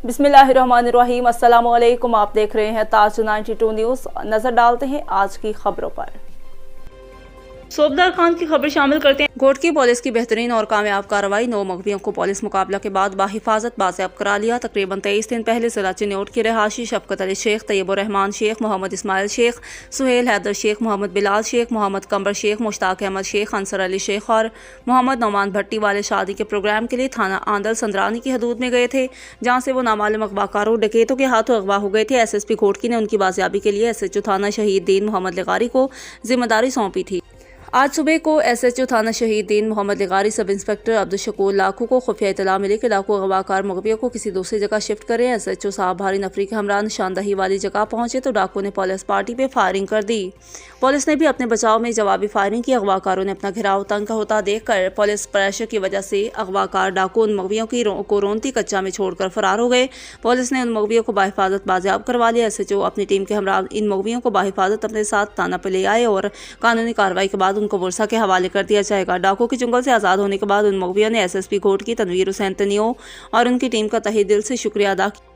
बिस्मिल्लाहिर्रहमानिर्रहीम। अस्सलामु अलैकुम। आप देख रहे हैं ताज 92 न्यूज़। नजर डालते हैं आज की खबरों पर। सोबदार खान की खबर शामिल करते हैं। घोटकी पुलिस की बेहतरीन और कामयाब कार्रवाई। 9 मुग़वियों को पुलिस मुकाबला के बाद बाहिफाजत बाज़ेब करा लिया। तकरीबन 23 दिन पहले जिला चिन्नौट के रहाशी शफकत अली शेख, तैयबुर रहमान शेख, मोहम्मद इस्माइल शेख, सुहेल हैदर शेख, मोहम्मद बिलाल शेख, मोहम्मद कंबर शेख, मुश्ताक अहमद शेख, अंसर अली शेख और मोहम्मद नौमान भट्टी वाले शादी के प्रोग्राम के लिए थाना आंदल संदरानी की हदूद में गए थे, जहाँ से वो नामालूम अगवाकारों डकैतों के हाथों अगवा हो गए थे। SSP घोटकी ने उनकी बाजियाबी के लिए SHO थाना शहीद दीन मोहम्मद लिगारी को जिम्मेदारी सौंपी थी। आज सुबह को SHO थाना शहीद दीन मोहम्मद लिगारी सब इंस्पेक्टर अब्दुल शकूर लाखू को खुफिया इतला मिली कि लाखू अगवाकार मुग़वियों को किसी दूसरी जगह शिफ्ट करें। SHO साहब भारी नफरी के हमरा निशानदही वाली जगह पहुंचे तो डाकू ने पुलिस पार्टी पे फायरिंग कर दी। पुलिस ने भी अपने बचाव में जवाबी फायरिंग की। अगवाकारों ने अपना घेराव तंग होता देखकर पुलिस प्रेशर की वजह से अगवाकार डाकू उन मुग़वियों को रोनती कच्चा में छोड़कर फरार हो गए। पुलिस ने उन मुग़वियों को बाहिफाजत बाजियाब करवा लिया। SHO अपनी टीम के हमरा इन मुग़वियों को बाहिफाजत अपने साथ थाना पर ले आए और कानूनी कार्रवाई के बाद उनको बुरसा के हवाले कर दिया जाएगा। डाकू के चुंगल से आज़ाद होने के बाद उन मुग़वियों ने SSP घोटकी तनवीर हुसैन तनियो और उनकी टीम का तहे दिल से शुक्रिया अदा किया।